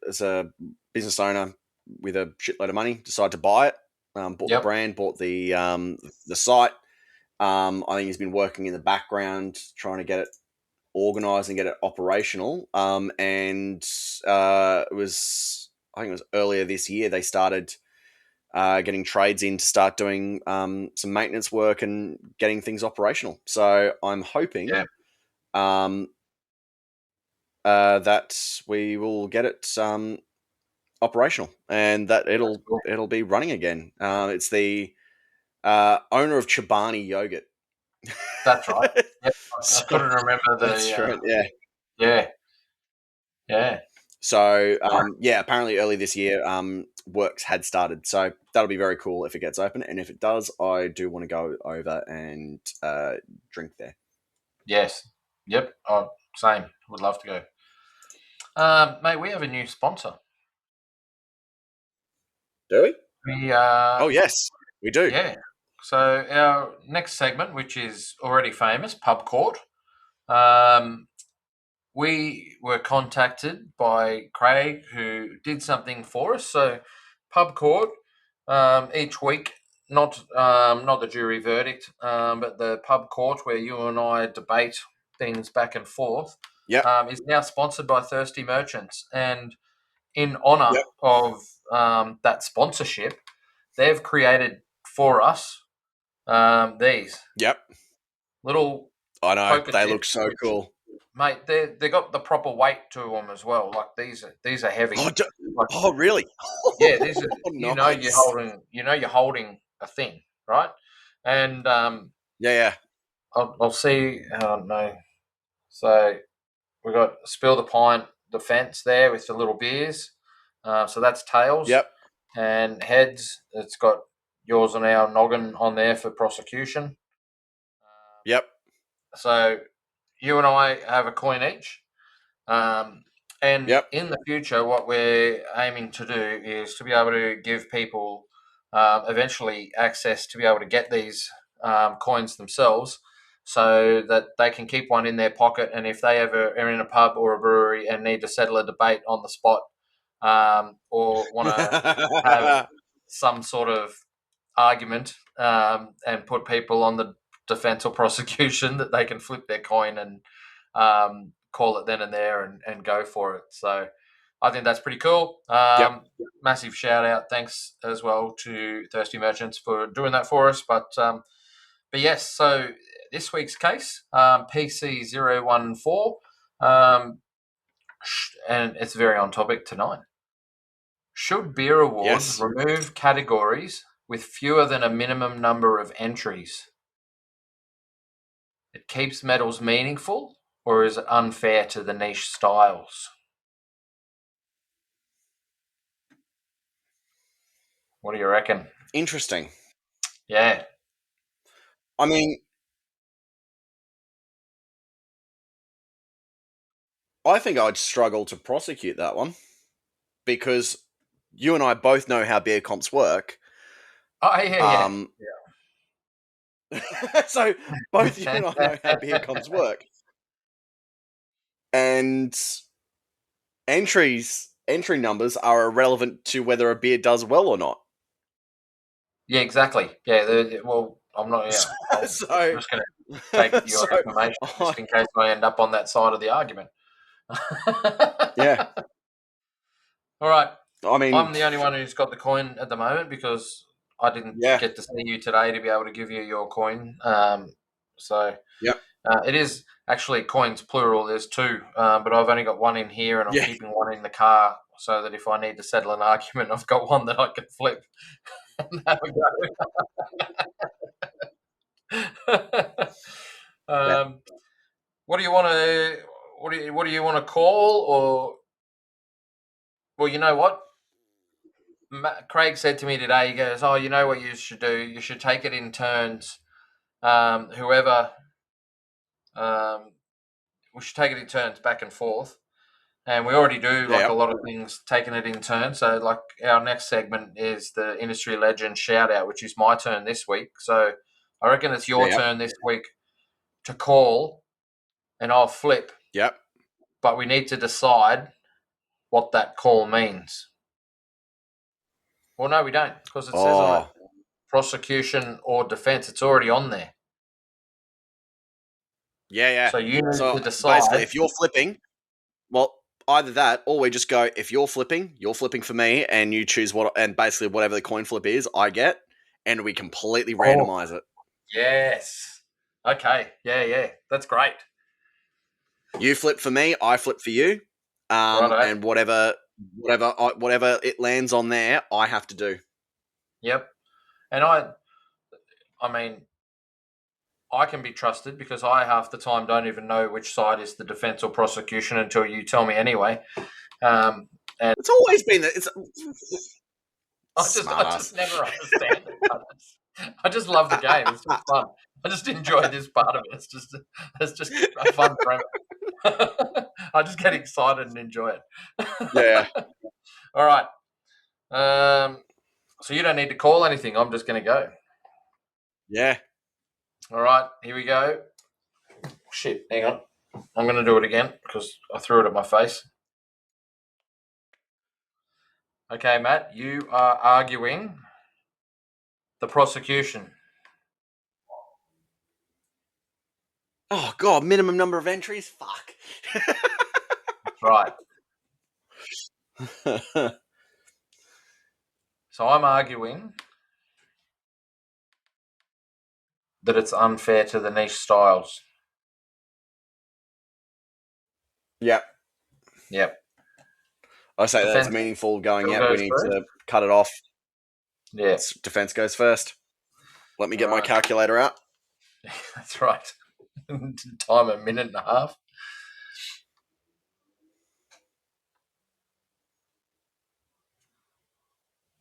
as a business owner with a shitload of money, decided to buy it. Bought the brand, bought the site. I think he's been working in the background trying to get it organised and get it operational. And it was, I think it was earlier this year, they started getting trades in to start doing some maintenance work and getting things operational. So I'm hoping that we will get it operational and that it'll be running again. It's the owner of Chobani Yogurt. That's right. Yep. I couldn't remember the. That's right. Yeah. So apparently early this year, works had started. So that'll be very cool if it gets open, and if it does, I do want to go over and drink there. Yes. Yep. Oh, same. Would love to go. Mate, we have a new sponsor. Do we? Oh yes, we do. Yeah. So our next segment, which is already famous, Pub Court. We were contacted by Craig, who did something for us. So Pub Court, each week, not the jury verdict, but the Pub Court where you and I debate things back and forth, is now sponsored by Thirsty Merchants. And in honour of that sponsorship, they've created for us these little. I know they look so cool, mate. They got the proper weight to them as well. Like these are heavy. Oh, really? Yeah, these are. Nice. You're holding a thing, right? And I'll see. I don't know. So we got Spill the Pint defense there with the little beers. So that's tails. Yep. And heads, it's got yours and our noggin on there for prosecution. Yep. So you and I have a coin each. And in the future, what we're aiming to do is to be able to give people eventually access to be able to get these coins themselves, so that they can keep one in their pocket. And if they ever are in a pub or a brewery and need to settle a debate on the spot, or want to have some sort of argument and put people on the defense or prosecution, that they can flip their coin and call it then and there and go for it. So I think that's pretty cool. Massive shout out. Thanks as well to Thirsty Merchants for doing that for us. But yes, so this week's case, PC014, and it's very on topic tonight. Should beer awards remove categories with fewer than a minimum number of entries? It keeps medals meaningful, or is it unfair to the niche styles? What do you reckon? Interesting. Yeah. I mean, I think I'd struggle to prosecute that one, because you and I both know how beer comps work. Oh, yeah. So both you and I know how beer comps work. And entry numbers are irrelevant to whether a beer does well or not. Yeah, exactly. Yeah, well, I'm not. Yeah, I'm just going to take your information just in case I end up on that side of the argument. Yeah. All right. I mean, I'm the only one who's got the coin at the moment, because I didn't get to see you today to be able to give you your coin. It is actually coins plural. There's two, but I've only got one in here, and I'm keeping one in the car, so that if I need to settle an argument, I've got one that I can flip and have a go. What do you want to? What do you want to call? Or, well, you know what? Craig said to me today, he goes, "Oh, you know what you should do? You should take it in turns. Whoever, we should take it in turns back and forth." And we already do a lot of things, taking it in turns. So like our next segment is the industry legend shout out, which is my turn this week. So I reckon it's your turn this week to call, and I'll flip. Yep. But we need to decide what that call means? Well, no, we don't, because it says on it prosecution or defence. It's already on there. Yeah. So you need to decide. Basically, if you're flipping, well, either that or we just go, if you're flipping for me, and you choose and basically whatever the coin flip is, I get, and we completely randomize it. Yes. Okay. Yeah. That's great. You flip for me, I flip for you, and whatever it lands on there, I have to do. Yep. And I mean, I can be trusted because I half the time don't even know which side is the defence or prosecution until you tell me anyway. And it's always been that. It's I just never understand it. I just love the game. It's just fun. I just enjoy this part of it. It's just a fun premise. I just get excited and enjoy it. Yeah. All right. So you don't need to call anything. I'm just going to go. Yeah. All right. Here we go. Shit. Hang on. I'm going to do it again because I threw it at my face. Okay, Matt. You are arguing the prosecution. Oh, God. Minimum number of entries? Fuck. That's right. So I'm arguing that it's unfair to the niche styles. Yep. I say that's meaningful going out. We need to cut it off. Yeah. Defense goes first. Let me get my calculator out. That's right. Time a minute and a half.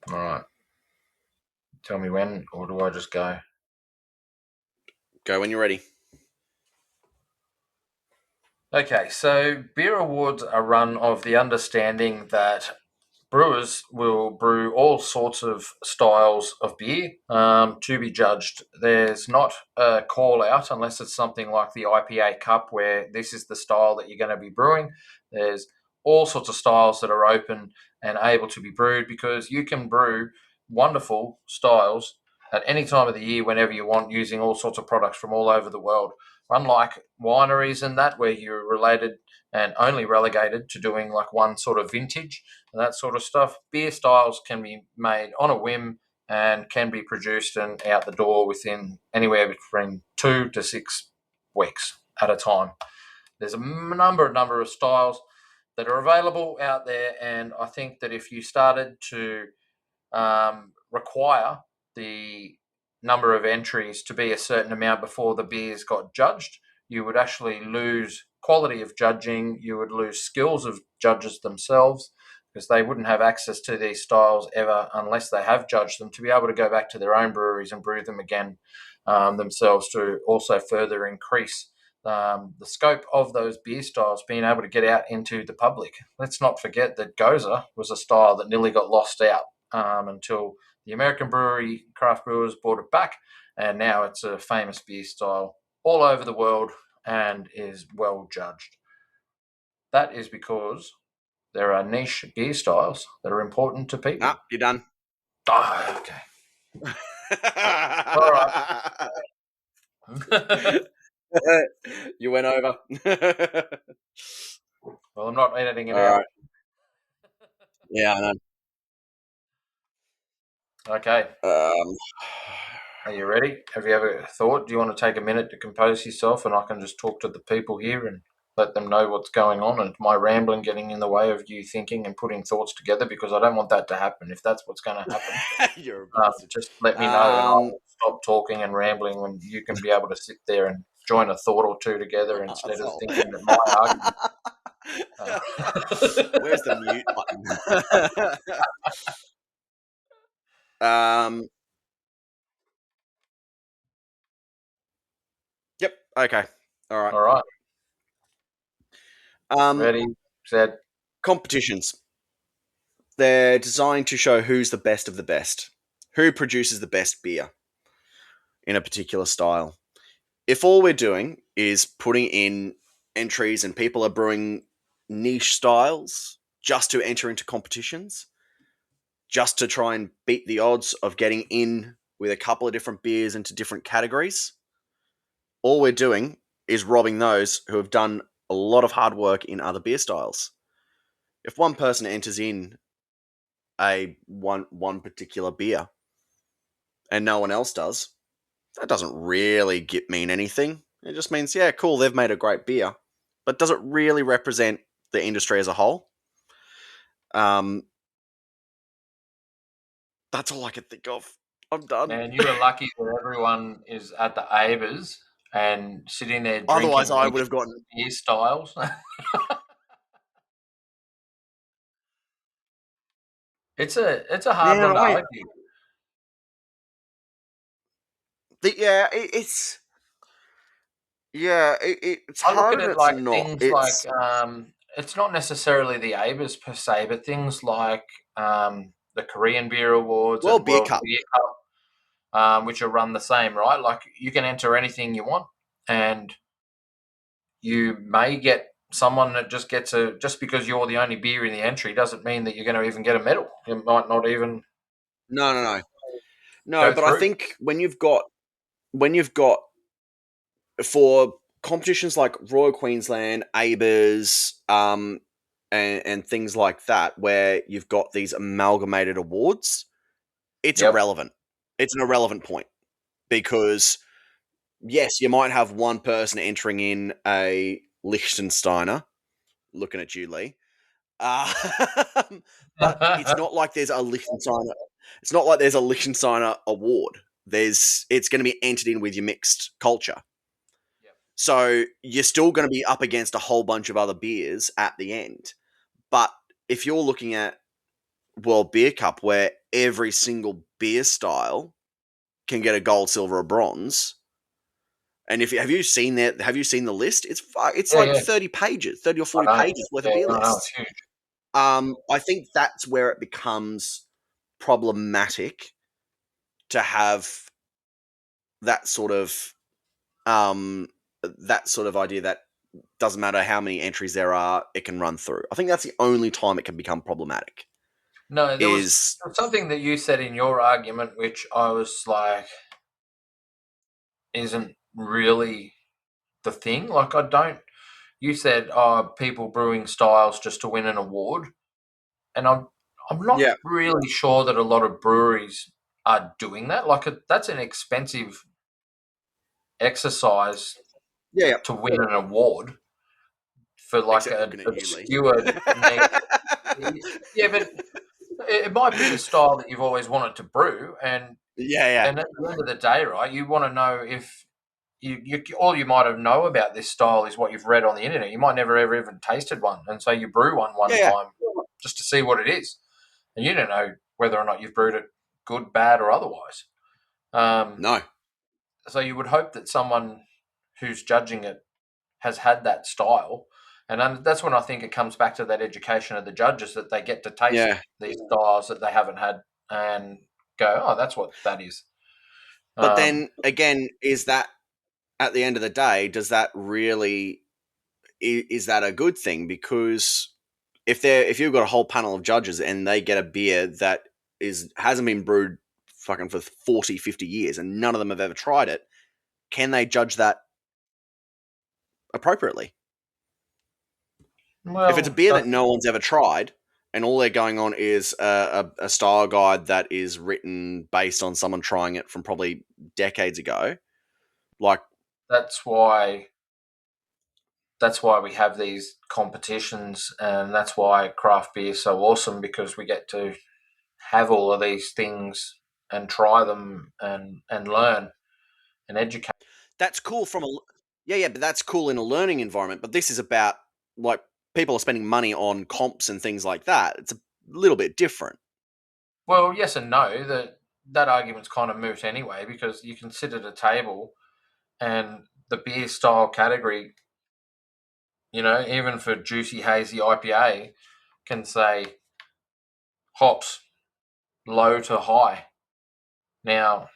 All right. Tell me when, or do I just go? Go when you're ready. Okay, so beer awards are run of the understanding that brewers will brew all sorts of styles of beer to be judged. There's not a call out unless it's something like the IPA Cup where this is the style that you're going to be brewing. There's all sorts of styles that are open and able to be brewed because you can brew wonderful styles at any time of the year whenever you want using all sorts of products from all over the world. Unlike wineries and that where you're related and only relegated to doing like one sort of vintage and that sort of stuff, beer styles can be made on a whim and can be produced and out the door within anywhere between 2 to 6 weeks at a time. There's a number of styles that are available out there, and I think that if you started to require the number of entries to be a certain amount before the beers got judged, you would actually lose quality of judging, you would lose skills of judges themselves because they wouldn't have access to these styles ever unless they have judged them to be able to go back to their own breweries and brew them again themselves to also further increase the scope of those beer styles being able to get out into the public. Let's not forget that Goza was a style that nearly got lost out until the American brewery craft brewers brought it back, and now it's a famous beer style all over the world and is well judged. That is because there are niche beer styles that are important to people. Nah, you're done. Oh, okay. All right. You went over. Well, I'm not editing it All out. Right. Yeah, I know. Okay. Are you ready? Have you ever thought? Do you want to take a minute to compose yourself and I can just talk to the people here and let them know what's going on and my rambling getting in the way of you thinking and putting thoughts together because I don't want that to happen. If that's what's going to happen, just let me know and I'll stop talking and rambling when you can be able to sit there and join a thought or two together instead of thinking that my argument. Where's the mute button? Yep. Okay. All right. Ready, set. Competitions. They're designed to show who's the best of the best, who produces the best beer in a particular style. If all we're doing is putting in entries and people are brewing niche styles just to enter into competitions, just to try and beat the odds of getting in with a couple of different beers into different categories. All we're doing is robbing those who have done a lot of hard work in other beer styles. If one person enters in a one particular beer and no one else does, that doesn't really mean anything. It just means, yeah, cool, they've made a great beer. But does it really represent the industry as a whole? That's all I can think of. I'm done. And you are lucky that everyone is at the AIBAs and sitting there drinking. Otherwise, I would have gotten beer styles. It's a hard one to argue. It's I look hard. at it like things like it's not necessarily the AIBAs per se, but things like the Korean Beer Awards, World Beer Cup, which are run the same, right? Like you can enter anything you want, and you may get someone that just gets just because you're the only beer in the entry doesn't mean that you're going to even get a medal. You might not even. No. But I think when you've got for competitions like Royal Queensland, AIBAs, and things like that, where you've got these amalgamated awards, it's irrelevant. It's an irrelevant point because, yes, you might have one person entering in a Liechtensteiner, looking at you, Lee. But it's not like there's a Liechtensteiner. It's not like there's a Liechtensteiner award. It's going to be entered in with your mixed culture. So you're still going to be up against a whole bunch of other beers at the end. But if you're looking at World Beer Cup, where every single beer style can get a gold, silver, or bronze, and have you seen that? Have you seen the list? It's 30 pages, 30 or 40 pages worth of beer lists. It's huge. I think that's where it becomes problematic to have that sort of idea that doesn't matter how many entries there are, it can run through. I think that's the only time it can become problematic. No, there was something that you said in your argument, which I was like, isn't really the thing. Like, you said, people brewing styles just to win an award. And I'm not really sure that a lot of breweries are doing that. Like, that's an expensive exercise to win an award for like an obscure name. Yeah, but it might be the style that you've always wanted to brew, and and at the end of the day, right, you want to know if you all you might have know about this style is what you've read on the internet. You might never ever even tasted one, and so you brew one time just to see what it is, and you don't know whether or not you've brewed it good, bad, or otherwise. No. So you would hope that someone who's judging it has had that style. And that's when I think it comes back to that education of the judges, that they get to taste these styles that they haven't had and go, oh, that's what that is. But then again, is that at the end of the day, does that really, is that a good thing? Because if you've got a whole panel of judges and they get a beer that hasn't been brewed fucking for 40, 50 years and none of them have ever tried it, can they judge that appropriately? Well, if it's a beer that no one's ever tried and all they're going on is a style guide that is written based on someone trying it from probably decades ago, like that's why we have these competitions, and that's why craft beer is so awesome, because we get to have all of these things and try them and learn and educate. That's cool but that's cool in a learning environment. But this is about, like, people are spending money on comps and things like that. It's a little bit different. Well, yes and no. That argument's kind of moot anyway, because you can sit at a table and the beer style category, even for juicy hazy IPA, can say hops low to high. Now,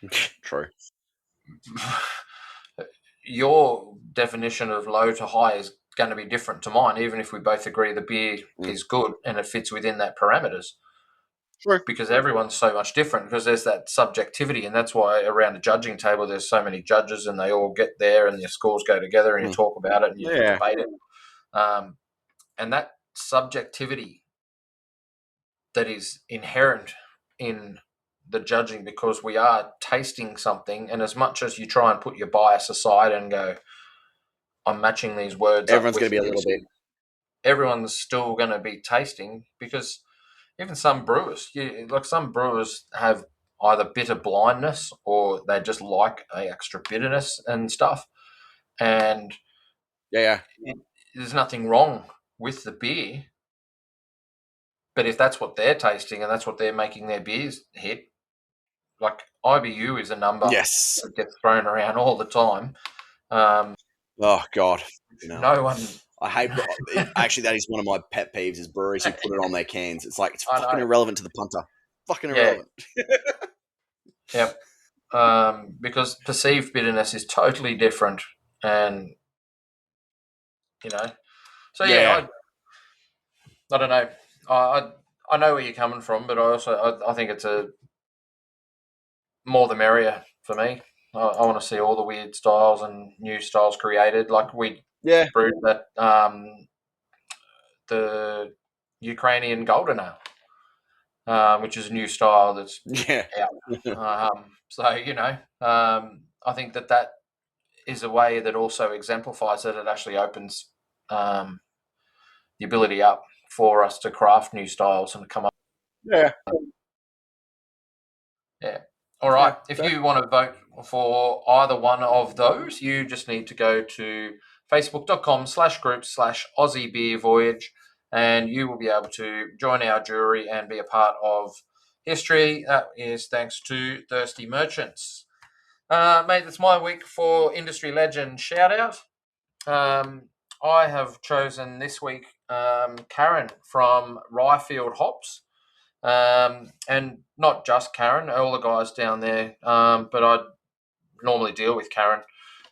true. Your definition of low to high is going to be different to mine, even if we both agree the beer is good and it fits within that parameters. True. Because everyone's so much different, because there's that subjectivity, and that's why around a judging table there's so many judges and they all get there and their scores go together and you talk about it and you debate it. And that subjectivity that is inherent in the judging, because we are tasting something, and as much as you try and put your bias aside and go, I'm matching these words, everyone's going to be a little bit. Everyone's still going to be tasting, because even some brewers, some brewers have either bitter blindness or they just like a extra bitterness and stuff. And there's nothing wrong with the beer, but if that's what they're tasting and that's what they're making their beers hit, like IBU is a number that gets thrown around all the time. Oh God, no one. I hate. Actually, that is one of my pet peeves: is breweries who put it on their cans. It's like it's fucking irrelevant to the punter. Fucking irrelevant. Yep. Because perceived bitterness is totally different, and so I don't know. I know where you're coming from, but I think it's a more the merrier for me. I want to see all the weird styles and new styles created. Like we brewed that the Ukrainian Golden Ale, which is a new style that's out. So I think that is a way that also exemplifies that it actually opens the ability up for us to craft new styles and come up. Yeah. All right. If you want to vote for either one of those, you just need to go to facebook.com/group/Aussie Beer Voyage, and you will be able to join our jury and be a part of history. That is thanks to Thirsty Merchants. Mate, it's my week for Industry Legend shout out. I have chosen this week Karen from Ryefield Hops. And not just Karen, all the guys down there, but I normally deal with Karen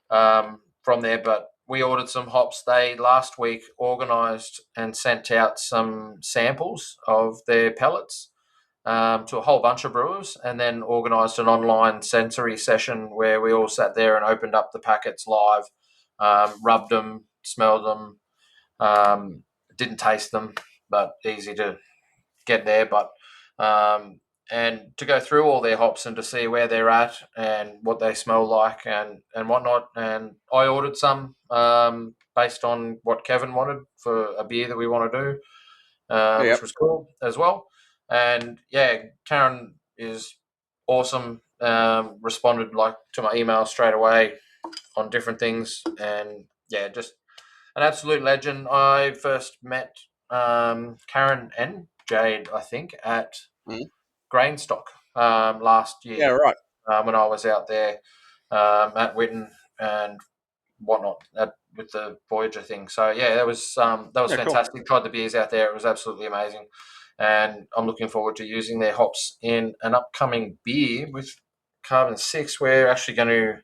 from there. But we ordered some hops. They last week organised and sent out some samples of their pellets to a whole bunch of brewers, and then organised an online sensory session where we all sat there and opened up the packets live, rubbed them, smelled them, didn't taste them, but easy to get there. But and to go through all their hops and to see where they're at and what they smell like and whatnot. And I ordered some based on what Kevin wanted for a beer that we want to do, which was cool as well. And Karen is awesome. Responded to my email straight away on different things, and just an absolute legend. I first met Karen and Jade, I think, at Grainstock last year. Yeah, right. When I was out there at Witten and whatnot with the Voyager thing. So that was fantastic. Cool. Tried the beers out there; it was absolutely amazing, and I'm looking forward to using their hops in an upcoming beer with Carbon 6. We're actually going to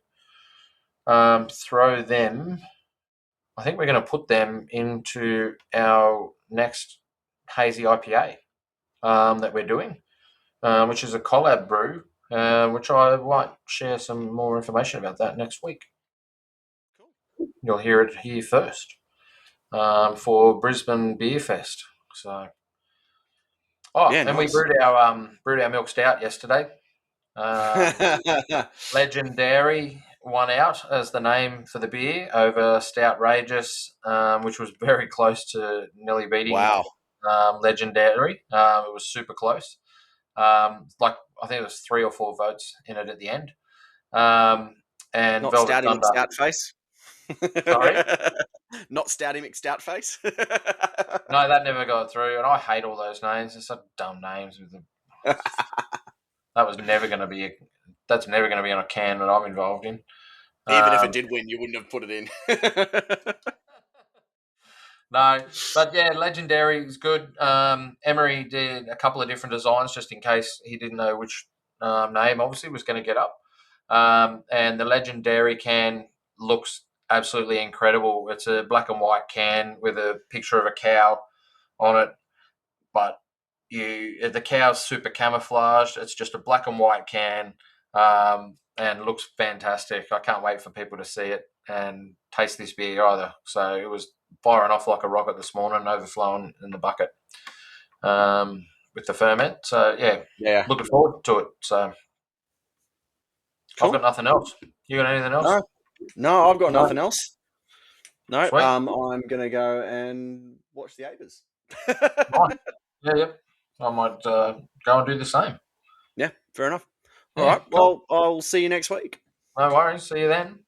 throw them. I think we're going to put them into our next hazy IPA that we're doing, which is a collab brew, which I might share some more information about that next week. Cool. You'll hear it here first for Brisbane Beer Fest. So, and we brewed our milk stout yesterday. Legendary won out as the name for the beer over Stoutrageous, which was very close to nearly beating Legendary. It was super close. I think it was 3 or 4 votes in it at the end. And not Velvet Stouty Thunder. McStout face. Sorry? Not Stouty McStout face. No, that never got through, and I hate all those names. They're such dumb names. That was never going to be. That's never going to be on a can that I'm involved in. Even if it did win, you wouldn't have put it in. No, but Legendary is good. Emery did a couple of different designs just in case he didn't know which name obviously was going to get up. And the Legendary can looks absolutely incredible. It's a black and white can with a picture of a cow on it, but the cow's super camouflaged. It's just a black and white can, and looks fantastic. I can't wait for people to see it and taste this beer either. So it was firing off like a rocket this morning, overflowing in the bucket with the ferment. So Yeah. looking forward to it. So cool. I've got nothing else. You got anything else? No, I've got nothing else. No, Sweet. I'm gonna go and watch the AIBAs. Right. Yeah. I might go and do the same. Yeah, fair enough. All right. Cool. Well, I'll see you next week. No worries. See you then.